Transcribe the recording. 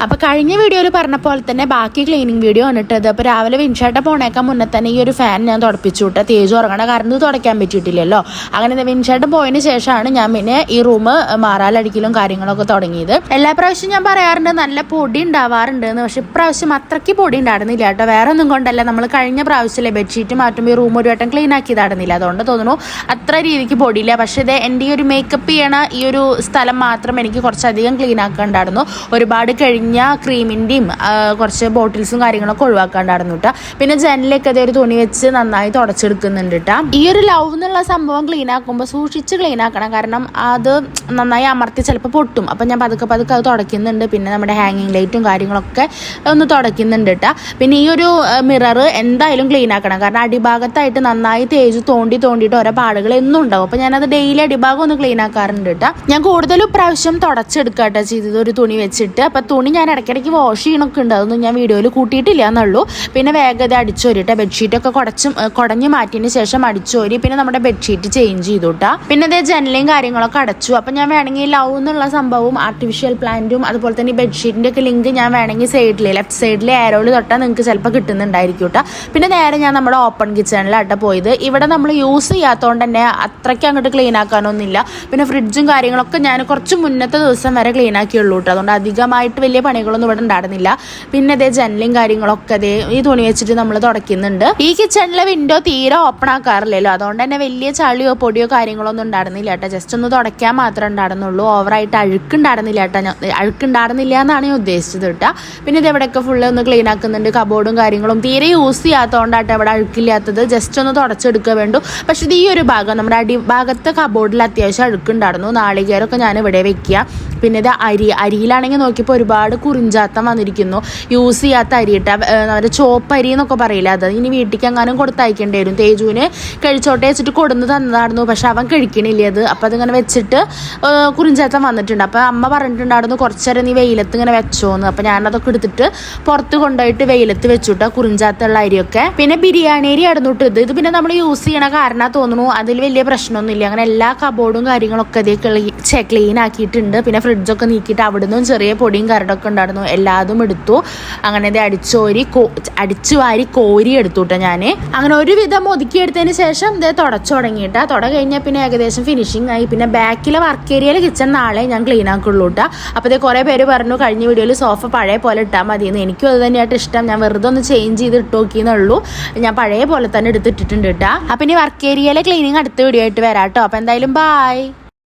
അപ്പോൾ കഴിഞ്ഞ വീഡിയോയിൽ പറഞ്ഞ പോലെ തന്നെ ബാക്കി ക്ലീനിങ് വീഡിയോ വന്നിട്ടത്. അപ്പോൾ രാവിലെ വിൻഷേട്ട പോണേക്കാൻ മുന്നേ തന്നെ ഈ ഒരു ഫാൻ ഞാൻ തുടപ്പിച്ചു വിട്ട. തേജ് ഉറങ്ങണ കാരണം ഇത് തുടയ്ക്കാൻ പറ്റിയിട്ടില്ലല്ലോ. അങ്ങനെ വിൻഷേട്ടൻ പോയതിന് ശേഷമാണ് ഞാൻ പിന്നെ ഈ റൂം മാറാലടിക്കലും കാര്യങ്ങളൊക്കെ തുടങ്ങിയത്. എല്ലാ പ്രാവശ്യം ഞാൻ പറയാറുണ്ട് നല്ല പൊടി ഉണ്ടാവാറുണ്ട് എന്ന്. പക്ഷെ ഇപ്രാവശ്യം അത്രയ്ക്ക് പൊടി ഉണ്ടായിരുന്നില്ല കേട്ടോ. വേറെ ഒന്നും കൊണ്ടല്ല, നമ്മൾ കഴിഞ്ഞ പ്രാവശ്യമല്ലേ ബെഡ്ഷീറ്റ് മാറ്റുമ്പോൾ ഈ റൂം ഒരു വട്ടം ക്ലീൻ ആക്കിയതായിരുന്നില്ല. അതുകൊണ്ട് തോന്നുന്നു അത്ര രീതിക്ക് പൊടിയില്ല. പക്ഷേ ഇത് എൻ്റെ ഈ ഒരു മേക്കപ്പ് ചെയ്യണ ഈ ഒരു സ്ഥലം മാത്രം എനിക്ക് കുറച്ചധികം ക്ലീൻ ആക്കാണ്ടായിരുന്നു. ഒരുപാട് കഴിഞ്ഞ ക്രീമിൻ്റെയും കുറച്ച് ബോട്ടിൽസും കാര്യങ്ങളൊക്കെ ഒഴിവാക്കാണ്ടായിരുന്നു കേട്ടോ. പിന്നെ ജനലൊക്കെ അതേ ഒരു തുണി വെച്ച് നന്നായി തുടച്ചെടുക്കുന്നുണ്ട് കേട്ടോ. ഈ ഒരു ലവ് എന്നുള്ള സംഭവം ക്ലീൻ ആക്കുമ്പോൾ സൂക്ഷിച്ച് ക്ലീൻ ആക്കണം. കാരണം അത് നന്നായി അമർത്തി ചിലപ്പോൾ പൊട്ടും. അപ്പം ഞാൻ പതുക്കെ അത് തുടയ്ക്കുന്നുണ്ട്. പിന്നെ നമ്മുടെ ഹാങ്ങിങ് ലൈറ്റും കാര്യങ്ങളൊക്കെ ഒന്ന് തുടയ്ക്കുന്നുണ്ട് കേട്ടോ. പിന്നെ ഈ ഒരു മിറർ എന്തായാലും ക്ലീൻ ആക്കണം. കാരണം അടിഭാഗത്തായിട്ട് നന്നായി തേജ് തോണ്ടിയിട്ട് ഓരോ പാടുകൾ എന്നും ഉണ്ടാവും. അപ്പോൾ ഞാനത് ഡെയിലി അടിഭാഗം ഒന്ന് ക്ലീൻ ആക്കാറുണ്ട് കേട്ടോ. ഞാൻ കൂടുതലും പ്രാവശ്യം തുടച്ചെടുക്കുക കേട്ടോ ചെയ്തത് ഒരു തുണി വെച്ചിട്ട്. അപ്പം തുണി ഞാൻ ഇടയ്ക്കിടയ്ക്ക് വാഷ് ചെയ്യണമൊക്കെ ഉണ്ട്. അതൊന്നും ഞാൻ വീഡിയോയിൽ കൂട്ടിയിട്ടില്ല എന്നുള്ളൂ. പിന്നെ വേഗത അടിച്ചോരിട്ടെ ബെഡ്ഷീറ്റൊക്കെ കുടഞ്ഞ് മാറ്റിയതിന് ശേഷം അടിച്ചോരി പിന്നെ നമ്മുടെ ബെഡ്ഷീറ്റ് ചേഞ്ച് ചെയ്തു കേട്ടോ. പിന്നെ അതേ ജനലയും കാര്യങ്ങളൊക്കെ അടച്ചു. അപ്പം ഞാൻ വേണമെങ്കിൽ ലവ് എന്നുള്ള സംഭവവും ആർട്ടിഫിഷ്യൽ പ്ലാന്റും അതുപോലെ തന്നെ ഈ ബെഡ്ഷീറ്റിൻ്റെ ഒക്കെ ലിങ്ക് ഞാൻ വേണമെങ്കിൽ സൈഡിൽ ലെഫ്റ്റ് സൈഡിൽ ആരോയിൽ തൊട്ടാൽ നിങ്ങൾക്ക് ചിലപ്പോൾ കിട്ടുന്നുണ്ടായിരിക്കും കേട്ടോ. പിന്നെ നേരെ ഞാൻ നമ്മുടെ ഓപ്പൺ കിച്ചണിലാട്ടോ പോയത്. ഇവിടെ നമ്മൾ യൂസ് ചെയ്യാത്തതുകൊണ്ട് തന്നെ അത്രയ്ക്ക് അങ്ങോട്ട് ക്ലീൻ ആക്കാനൊന്നുമില്ല. പിന്നെ ഫ്രിഡ്ജും കാര്യങ്ങളൊക്കെ ഞാൻ കുറച്ച് മുന്നത്തെ ദിവസം വരെ ക്ലീൻ ആക്കിയുള്ളൂ കേട്ടോ. അതുകൊണ്ട് അധികമായിട്ട് വലിയ പണികളൊന്നും ഇവിടെ ഉണ്ടായിരുന്നില്ല. പിന്നെ അതേ ജനലും കാര്യങ്ങളൊക്കെ അതേ ഈ തുണി വെച്ചിട്ട് നമ്മൾ തുടയ്ക്കുന്നുണ്ട്. ഈ കിച്ചണിലെ വിൻഡോ തീരെ ഓപ്പൺ ആക്കാറില്ലല്ലോ. അതുകൊണ്ട് തന്നെ വലിയ ചളിയോ പൊടിയോ കാര്യങ്ങളൊന്നും ഉണ്ടായിരുന്നില്ല കേട്ടോ. ജസ്റ്റ് ഒന്ന് തുടയ്ക്കാൻ മാത്രമേ ഉണ്ടായിരുന്നുള്ളൂ. ഓവറായിട്ട് അഴുക്കുണ്ടായിരുന്നില്ല കേട്ടോ. അഴുക്കുണ്ടായിരുന്നില്ല എന്നാണ് ഞാൻ ഉദ്ദേശിച്ചത് കേട്ടോ. പിന്നെ ഇത് എവിടെയൊക്കെ ഫുള്ള് ഒന്ന് ക്ലീൻ ആക്കുന്നുണ്ട്. കബോർഡും കാര്യങ്ങളും തീരെ യൂസ് ചെയ്യാത്തതുകൊണ്ടാട്ടോ ഇവിടെ അഴുക്കില്ലാത്തത്. ജസ്റ്റ് ഒന്ന് തുടച്ചെടുക്കുക വേണ്ടു. പക്ഷെ ഇത് ഈ ഒരു ഭാഗം നമ്മുടെ അടിഭാഗത്തെ കബോർഡിൽ അത്യാവശ്യം അഴുക്കുണ്ടായിരുന്നു. നാളികേരമൊക്കെ ഞാൻ ഇവിടെ വെക്കുക. പിന്നെ ഇത് അരിയിലാണെങ്കിൽ നോക്കിയപ്പോൾ ഒരുപാട് കുറിഞ്ചാത്തം വന്നിരിക്കുന്നു. യൂസ് ചെയ്യാത്ത അരി ഇട്ട നമ്മുടെ ചോപ്പ് അരി എന്നൊക്കെ പറയില്ല. അത് ഇനി വീട്ടിലേക്ക് എങ്ങാനും കൊടുത്തയക്കേണ്ടി വരും. തേജുവിന് കഴിച്ചോട്ടെ വെച്ചിട്ട് കൊടുന്ന് തന്നതായിരുന്നു. പക്ഷെ അവൻ കഴിക്കണില്ല അത്. അപ്പം അതിങ്ങനെ വെച്ചിട്ട് കുറിഞ്ചാത്തം വന്നിട്ടുണ്ട്. അപ്പം അമ്മ പറഞ്ഞിട്ടുണ്ടായിരുന്നു കുറച്ചേരം നീ വെയിലത്ത് ഇങ്ങനെ വെച്ചോന്ന്. അപ്പം ഞാനതൊക്കെ എടുത്തിട്ട് പുറത്ത് കൊണ്ടുപോയിട്ട് വെയിലത്ത് വെച്ചുട്ടോ കുറിഞ്ചാത്തുള്ള അരിയൊക്കെ. പിന്നെ ബിരിയാണി അരി ആയിരുന്നു ഇത് പിന്നെ നമ്മൾ യൂസ് ചെയ്യണ കാരണം തോന്നുന്നു അതിൽ വലിയ പ്രശ്നമൊന്നുമില്ല. അങ്ങനെ എല്ലാ കബോർഡും കാര്യങ്ങളൊക്കെ അതേ ക്ലീൻ ആക്കിയിട്ടുണ്ട്. പിന്നെ ഫ്രിഡ്ജൊക്കെ നീക്കിയിട്ട് അവിടുന്ന് ചെറിയ പൊടിയും കരടൊക്കെ ഉണ്ടായിരുന്നു. എല്ലാതും എടുത്തു. അങ്ങനെ ഇത് അടിച്ചു വാരി കോരി എടുത്തു കേട്ടോ ഞാൻ. അങ്ങനെ ഒരുവിധം ഒതുക്കിയെടുത്തതിന് ശേഷം ഇത് തുടച്ചു തുടങ്ങിയിട്ടാ. കഴിഞ്ഞാൽ പിന്നെ ഏകദേശം ഫിനിഷിംഗ് ആയി. പിന്നെ ബാക്കിലെ വർക്ക് ഏരിയയിൽ കിച്ചൺ നാളെ ഞാൻ ക്ലീൻ ആക്കുള്ളൂ കേട്ടോ. അപ്പോൾ ഇത് കുറേ പേര് പറഞ്ഞു കഴിഞ്ഞ വീഡിയോയിൽ സോഫ പഴയ പോലെ ഇട്ടാൽ മതിയെന്ന്. എനിക്കും അത് തന്നെയായിട്ട് ഇഷ്ടം. ഞാൻ വെറുതെ ഒന്ന് ചേഞ്ച് ചെയ്ത് ഇട്ട് നോക്കിയെന്നുള്ളൂ. ഞാൻ പഴയ പോലെ തന്നെ എടുത്തിട്ടിട്ടുണ്ട് കേട്ടോ. അപ്പം ഇനി വർക്ക് ഏരിയയിലെ ക്ലീനിങ് അടുത്ത വീഡിയോ ആയിട്ട് വരാം കേട്ടോ. അപ്പോൾ എന്തായാലും ബൈ.